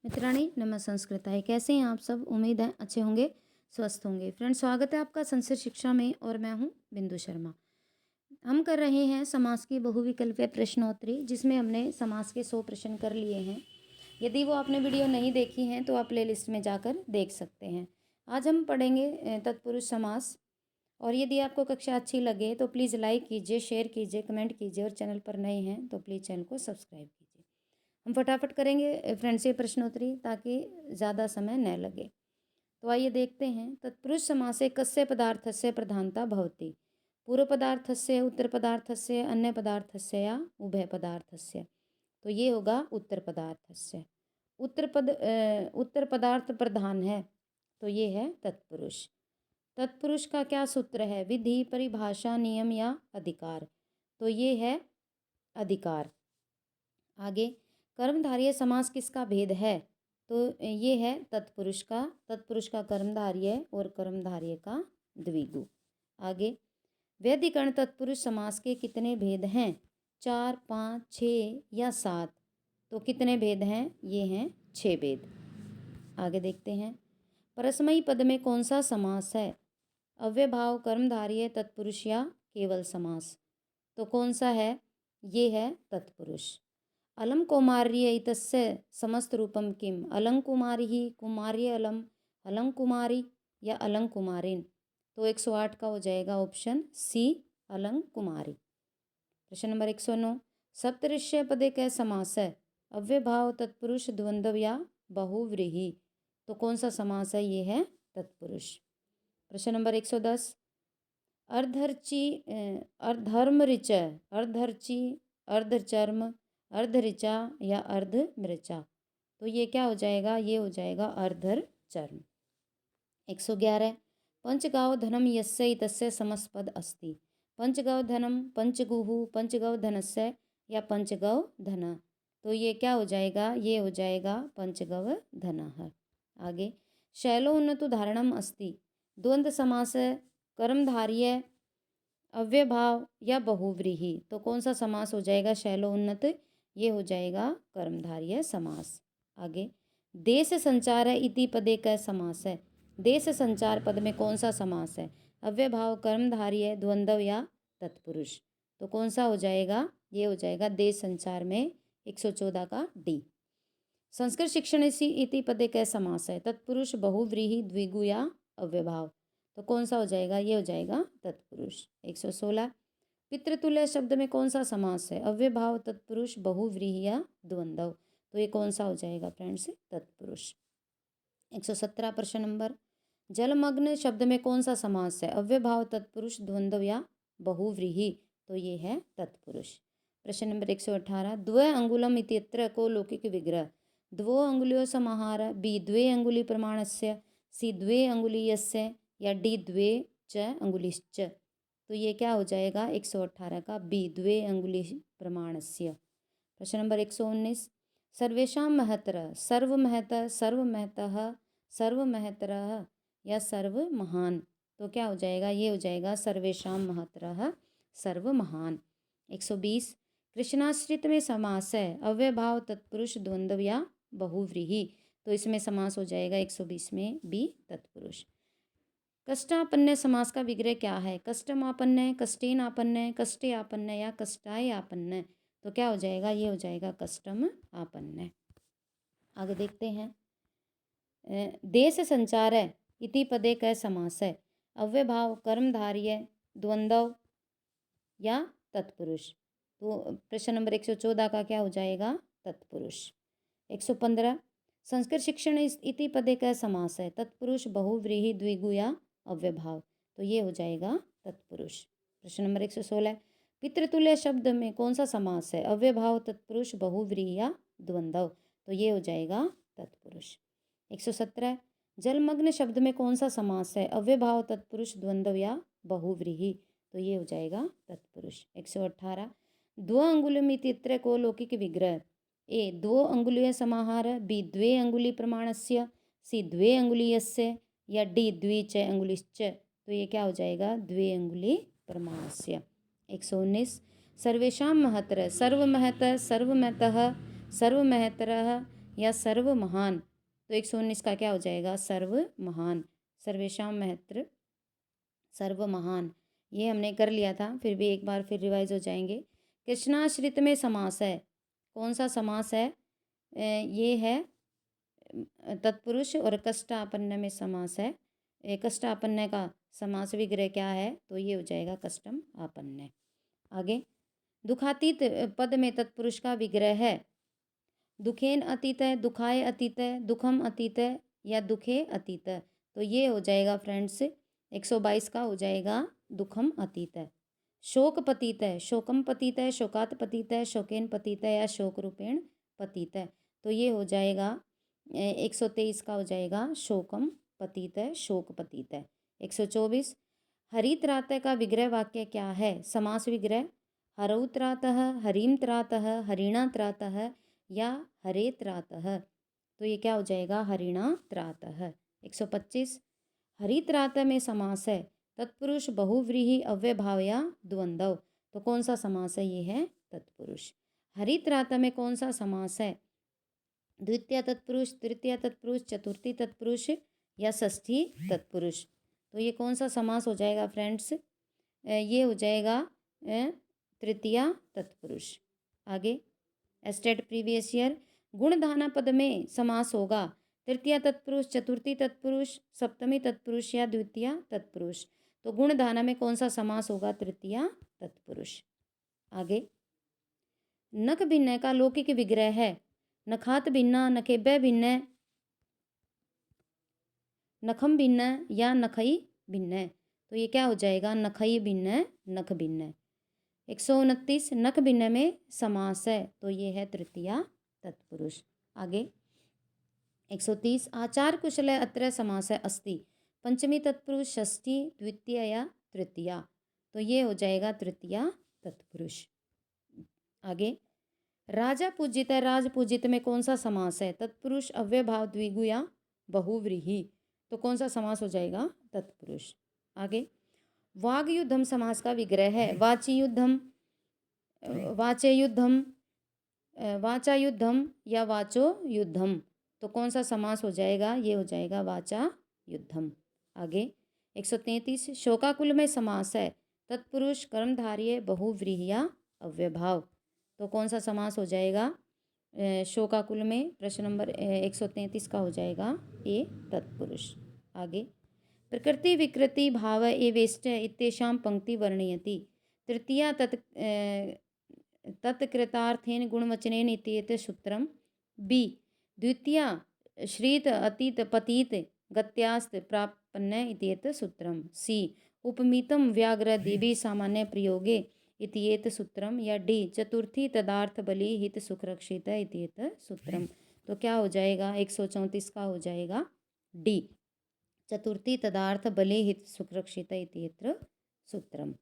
मित्राणि नमः संस्कृताय। कैसे हैं आप सब? उम्मीद है अच्छे होंगे, स्वस्थ होंगे। फ्रेंड्स, स्वागत है आपका संस्कृत शिक्षा में और मैं हूं बिंदु शर्मा। हम कर रहे हैं समास की बहुविकल्पीय प्रश्नोत्तरी, जिसमें हमने समास के 100 प्रश्न कर लिए हैं। यदि वो आपने वीडियो नहीं देखी हैं तो आप प्लेलिस्ट में जाकर देख सकते हैं। आज हम पढ़ेंगे तत्पुरुष समास। और यदि आपको कक्षा अच्छी लगे तो प्लीज़ लाइक कीजिए, शेयर कीजिए, कमेंट कीजिए और चैनल पर नए हैं तो प्लीज़ चैनल को सब्सक्राइब कीजिए। हम फटाफट करेंगे फ्रेंड्स ये प्रश्नोत्तरी, ताकि ज़्यादा समय न लगे। तो आइए देखते हैं। तत्पुरुष समासे कस्य पदार्थस्य प्रधानता भवति? पूर्व पदार्थस्य, उत्तर पदार्थस्य, अन्य पदार्थस्य या उभय पदार्थस्य? तो ये होगा उत्तर पदार्थस्य। उत्तर पदार्थ प्रधान है तो ये है तत्पुरुष। तत्पुरुष का क्या सूत्र है? विधि, परिभाषा, नियम या अधिकार? तो ये है अधिकार। आगे, कर्मधारय समास किसका भेद है? तो ये है तत्पुरुष का कर्मधारय और कर्मधारय का द्विगु। आगे, वैधिकरण तत्पुरुष समास के कितने भेद हैं? 4, 5, 6 या 7? तो कितने भेद हैं? ये हैं 6 भेद। आगे देखते हैं। परस्मयी पद में कौन सा समास है? अव्ययभाव, कर्मधारय, तत्पुरुष या केवल समास? तो कौन सा है? ये है तत्पुरुष। अलम कौमार्य इतस्य समस्त रूपम किम? अलंकुमारी, कुमार्य अलम, अलंकुमारी या अलंकुमारिन? तो 108 का हो जाएगा ऑप्शन सी, अलंकुमारी। प्रश्न नंबर 109। सप्तऋष्य पदे कै समास है? अव्ययभाव, तत्पुरुष, द्वंद्व या बहुव्रीहि? तो कौन सा समास है? ये है तत्पुरुष। प्रश्न नंबर 110। अर्धर्ची, अर्धर्मऋच, अर्धर्ची, अर्धचर्म, अर्धऋचा या अर्धमृचा? तो ये क्या हो जाएगा? ये हो जाएगा अर्धचर्म। 111। पंचगाव धनम यस्य तस्य समस्पद अस्ति? पंचगव धनम, पंचगुहु, पंचगव धनस्य या पंचगव धन? तो ये क्या हो जाएगा? ये हो जाएगा पंचगव धनः। आगे, शैलोन्नत उदाहरणम अस्ति? द्वंद्व समास, कर्मधारय, अव्ययभाव या बहुव्रीहि? तो कौन सा समास हो जाएगा? शैलोन्नत। ये हो जाएगा कर्मधारय समास। आगे, देश संचार इति पदे कै समास है? देश संचार पद में कौन सा समास है? अव्ययभाव, कर्मधारय, द्वंद्व या तत्पुरुष? तो कौन सा हो जाएगा? ये हो जाएगा देश संचार में 114 का डी। संस्कृत शिक्षण इति पदे कै समास है? तत्पुरुष, बहुव्रीहि, द्विगु या अव्ययभाव? तो कौन सा हो जाएगा? ये हो जाएगा तत्पुरुष। 116। पितृतुल्य शब्द में कौन सा समास है? अव्ययभाव, तत्पुरुष, बहुव्रीहि या द्वंद्व? तो ये कौन सा हो जाएगा फ्रेंड्स? तत्पुरुष। 117 प्रश्न नंबर। जलमग्न शब्द में कौन सा समास है? अव्ययभाव, तत्पुरुष, द्वंद्व या बहुव्रीहि? तो ये है तत्पुरुष। प्रश्न नंबर 118। द्वे अंगुलम इत्यत्र को लौकिक विग्रह? द्वो अंगुलियो समाहार, बी द्वे अंगुली प्रमाणस्य, सी द्वे अंगुलीयस्य या डी द्वे च अंगुलिश्च? तो ये क्या हो जाएगा? 118 का बी, द्वे अंगुली प्रमाणस्य। प्रश्न नंबर 119। सर्वेषां महतर, सर्वमहत, सर्वमहतः, सर्वमहतरः या सर्वमहान? तो क्या हो जाएगा? ये हो जाएगा सर्वेषां महतरः, सर्वमहान। 120। कृष्णाश्रित में समास है? अव्ययभाव, तत्पुरुष, द्वंद्व या बहुव्रीहि? तो इसमें समास हो जाएगा 120 में बी, तत्पुरुष। कष्टापन्न समास का विग्रह क्या है? कष्टमापन्न, कष्टेन आपन्न, कष्टे आपन्न या कष्टाय आपन्न? तो क्या हो जाएगा? ये हो जाएगा कष्टम आपन्न। आगे देखते हैं। देश संचार इति पदे कै समास है? अव्ययभाव, कर्मधारय, द्वंद्व या तत्पुरुष? तो प्रश्न नंबर 114 का क्या हो जाएगा? तत्पुरुष। 115। संस्कृत शिक्षण इति पदे कै समास है? तत्पुरुष, बहुव्रीहि, द्विगु या अव्ययभाव? तो ये हो जाएगा तत्पुरुष। प्रश्न नंबर 116। पितृतुल्य शब्द में कौन सा समास है? अव्ययभाव, तत्पुरुष, बहुव्रीहि या द्वंद्व? तो ये हो जाएगा तत्पुरुष। 117। जलमग्न शब्द में कौन सा समास है? अव्ययभाव, तत्पुरुष, द्वंद्व या बहुव्रीहि? तो ये हो जाएगा तत्पुरुष। 118। द्व अंगुलिमित्यत्र को लौकिक विग्रह? ए द्वो अंगुलीय समाहार, बी द्वे अंगुली प्रमाणस्य, सी द्वे अंगुलीयस्य या डी द्वि च अंगुलिश्च? तो ये क्या हो जाएगा? द्वे अंगुली प्रमाणस्य। 119। सर्वेषां महतर, सर्वमहत, सर्वमहतः, सर्वमहतरः या सर्व महान। तो 119 का क्या हो जाएगा? सर्व महान। सर्वेषां महत्र सर्व महान, ये हमने कर लिया था, फिर भी एक बार फिर रिवाइज हो जाएंगे। कृष्णाश्रित में समास है, कौन सा समास है? ये है तत्पुरुष। और कष्टापन्न में समास है, कष्टापन्न का समास विग्रह क्या है? तो ये हो जाएगा कष्टम आपन्न। आगे, दुखातीत पद में तत्पुरुष का विग्रह है। दुखेन अतीत है, दुखाए अतीत है, दुखम अतीत है या दुखे अतीत है। तो ये हो जाएगा फ्रेंड्स 122 का हो जाएगा दुखम अतीत है। शोक पतीत है, शोकम पतीत है, शोकात पतीत है, शोकेन पतीत है या शोक रूपेण पतीत है। तो ये हो जाएगा 123 का हो जाएगा शोकम पतीत है, शोक पतीत है। 124 हरित्रातः का विग्रह वाक्य क्या है? समास विग्रह हरौत्रातः, हरिमत्रातः, हरिणात्रातः या हरेत्रातः। तो ये क्या हो जाएगा? हरिणात्रातः। 125 हरित्रातः में समास है तत्पुरुष बहुव्रीहि अव्ययभावया द्वंद्व। तो कौन सा समास है? ये है तत्पुरुष। हरित्रातः में कौन सा समास है? द्वितीय तत्पुरुष, तृतीय तत्पुरुष, चतुर्थी तत्पुरुष या षष्ठी तत्पुरुष। तो ये कौन सा समास हो जाएगा फ्रेंड्स? ये हो जाएगा तृतीय तत्पुरुष। आगे, स्टेट प्रीवियस ईयर गुणधाना पद में समास होगा तृतीय तत्पुरुष, चतुर्थी तत्पुरुष, सप्तमी तत्पुरुष या द्वितीय तत्पुरुष। तो गुणधाना में कौन सा समास होगा? तृतीय तत्पुरुष। आगे, नख भिन्न का लौकिक विग्रह है नखात भिन्न, नखेभ्य भिन्न, नखम भिन्न या नखई भिन्न। तो ये क्या हो जाएगा? नखई भिन्न, नख भिन्न। 129 नख भिन्न में समास है, तो ये है तृतीय तत्पुरुष। आगे, 130 आचार कुशल अत्र समास है अस्ति, पंचमी तत्पुरुष, षष्ठी, द्वितीय या तृतीया। तो ये हो जाएगा तृतीय तत्पुरुष। आगे, राजा पूजित है, राज पूजित में कौन सा समास है? तत्पुरुष, अव्ययभाव, द्विगु या बहुव्रीहि। तो कौन सा समास हो जाएगा? तत्पुरुष। आगे, वाग्युद्धम समास का विग्रह है वाचियुद्धम, वाचयुद्धम, वाचायुद्धम या वाचो युद्धम। तो कौन सा समास हो जाएगा? ये हो जाएगा वाचा युद्धम। आगे, 133 शोकाकुल में समास है तत्पुरुष, कर्मधारय, बहुव्रीहि या अव्ययभाव। तो कौन सा समास हो जाएगा शोकाकुल में? प्रश्न नंबर 133 का हो जाएगा ए तत्पुरुष। आगे, प्रकृति विकृति भाव एवेष्ट इत्येषां पंक्ति वर्णयति तृतीया तत्कृतार्थेन गुणवचनेन इत्येतत् सूत्रम। बी द्वितीया श्रीत अतीत पतीत गत्यास्त प्रापन्न इत्येतत् सूत्रम। सी उपमितम व्याघ्र देवी सामान्य प्रयोगे इत्येतत् सूत्रम। या डी चतुर्थी तदार्थ बलि हित सुखरक्षित इत्येतत् सूत्रम। तो क्या हो जाएगा? 134 का हो जाएगा डी चतुर्थी तदार्थ बले हित सुरक्षित इत्यत्र सूत्रम।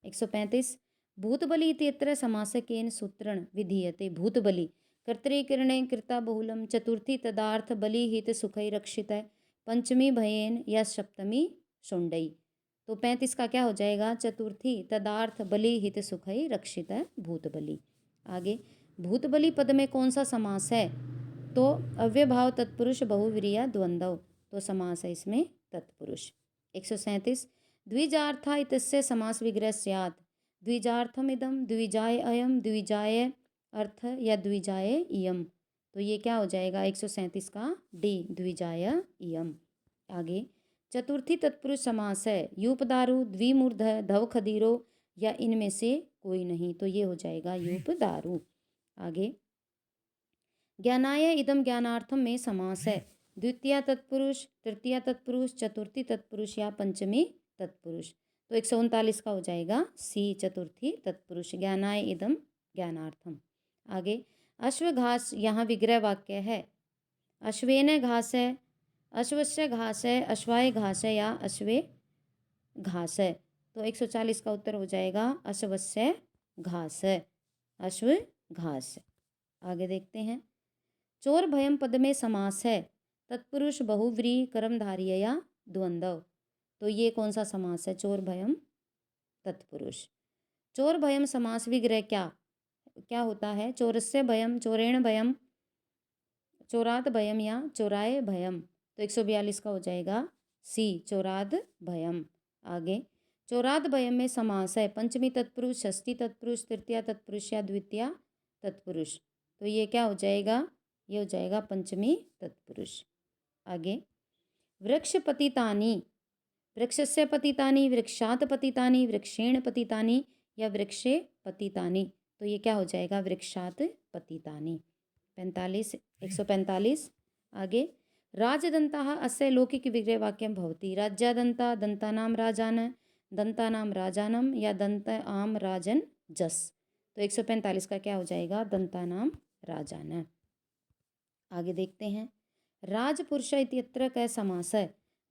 135 भूतबली इत्यत्र समासकेन सूत्रण विधीयते। भूतबली कर्तृकरणे कृता बहुलम, चतुर्थी तदार्थ बलि हित सुखै रक्षित, पंचमी भयेन या सप्तमी शोंडई। तो 35 का क्या हो जाएगा? चतुर्थी तदार्थ बलि हित सुखै रक्षित भूतबली। आगे, भूतबली पद में कौन सा समास है? तो अव्ययभाव, तत्पुरुष, बहुव्रीहि, द्वंद्व। तो समास है इसमें तत्पुरुष। 137 द्विजार्था इत्यस्य समास विग्रह स्यात् द्विजार्थम इदम, द्विजाय अयम, द्विजाय अर्थ या द्विजाय इयम। तो ये क्या हो जाएगा? 137 का डी द्विजाय इयम। आगे, चतुर्थी तत्पुरुष समास है यूपदारु, द्विमूर्ध, धव खदीरो या इनमें से कोई नहीं। तो ये हो जाएगा यूपदारु। आगे, ज्ञानाय इदम ज्ञानार्थम में समास है द्वितीय तत्पुरुष, तृतीय तत्पुरुष, चतुर्थी तत्पुरुष या पंचमी तत्पुरुष। तो 139 का हो जाएगा सी चतुर्थी तत्पुरुष ज्ञानाय इदम ज्ञानार्थम। आगे, अश्वघास यहाँ विग्रह वाक्य है अश्वेन घास है, अश्वस्य घास है, अश्वाय घास है या अश्वे घास है। तो 140 का उत्तर हो जाएगा अश्वस्य घास है, अश्व घास। आगे देखते हैं, चोर भयम पद में समास है तत्पुरुष, बहुव्रीहि, कर्मधारय या द्वंद्व। तो ये कौन सा समास है? चोर भयम तत्पुरुष। चोर भयम समास विग्रह क्या क्या होता है? चोरस्य भयम, चोरेण भयम, चोरात भयम या चोराए भयम, तो 142 का हो जाएगा सी, चोराद भयम। आगे चोराद भयम में समास है पंचमी तत्पुरुष, षष्ठी तत्पुरुष, तृतीया तत्पुरुष या द्वितीया तत्पुरुष, तो ये क्या हो जाएगा, ये हो जाएगा पंचमी तत्पुरुष। आगे वृक्ष पतितानि, वृक्षस्य पतितानि, वृक्षात पतितानि, वृक्षेण पतितानि या वृक्षे पतितानि, तो ये क्या हो जाएगा, वृक्षात पतितानि। 145। आगे राजदन्ताः अस्य लौकिक विग्रहवाक्यं भवति, राज्यादन्ता दन्तानां राजान, दन्तानां राजानं या दन्त आम राजन जस, तो 145 का क्या हो जाएगा, दन्तानां राजान। आगे देखते हैं राजपुरुष इत्यत्र क समास है,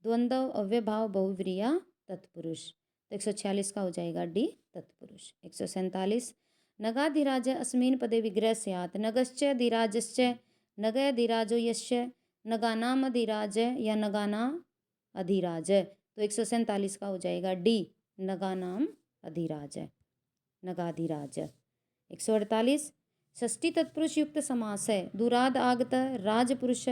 द्वंद्व अव्यभाव बहुव्रीहि तत्पुरुष, तो 146 का हो जाएगा डी, तत्पुरुष। 147 नगाधिराज अस्मिन् पदे विग्रह स्यात्, नगश्च धीराजश्च, नगयधिराजो यस्य, नगानामधिराज या नगाना अधिराज, तो 147 का हो जाएगा डी, नगानाम अधिराज, नगाधिराज। 148 षष्ठी तत्पुरुष युक्त समास है, दुराद आगत, राजपुरुष,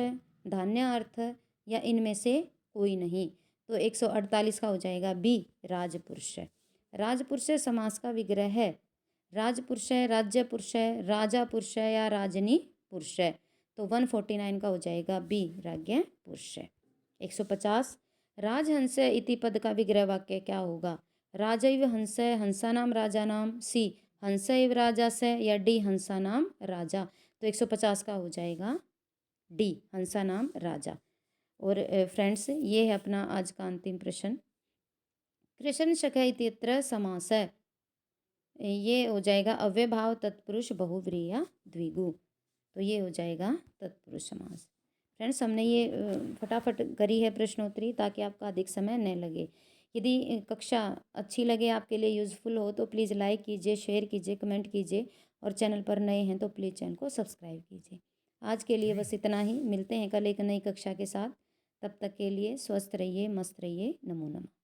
धान्य अर्थ या इनमें से कोई नहीं, तो 148 का हो जाएगा बी, राजपुरुष। राजपुरुष समास का विग्रह है, राजपुरुष, राज्य पुरुष, राजा पुरुष या राजनी पुरुष, तो 149 का हो जाएगा बी, राज्ञ पुरुष। 150 राजहंस इति पद का विग्रह वाक्य क्या होगा, राजैव हंस, हंसानाम राजानाम, सी हंस एव राजा से या डी हंसानाम राजा, तो 150 का हो जाएगा डी, हंसानाम राजा। और फ्रेंड्स ये है अपना आज का अंतिम प्रश्न। कृष्ण शखा इत्यत्र समास है, ये हो जाएगा अव्यभाव तत्पुरुष बहुव्रीहि द्विगु, तो ये हो जाएगा तत्पुरुष समास। फ्रेंड्स हमने ये फटाफट करी है प्रश्नोत्तरी ताकि आपका अधिक समय न लगे। यदि कक्षा अच्छी लगे, आपके लिए यूज़फुल हो, तो प्लीज़ लाइक कीजिए, शेयर कीजिए, कमेंट कीजिए, और चैनल पर नए हैं तो प्लीज़ चैनल को सब्सक्राइब कीजिए। आज के लिए बस इतना ही, मिलते हैं कल एक नई कक्षा के साथ, तब तक के लिए स्वस्थ रहिए, मस्त रहिए, नमो नमः।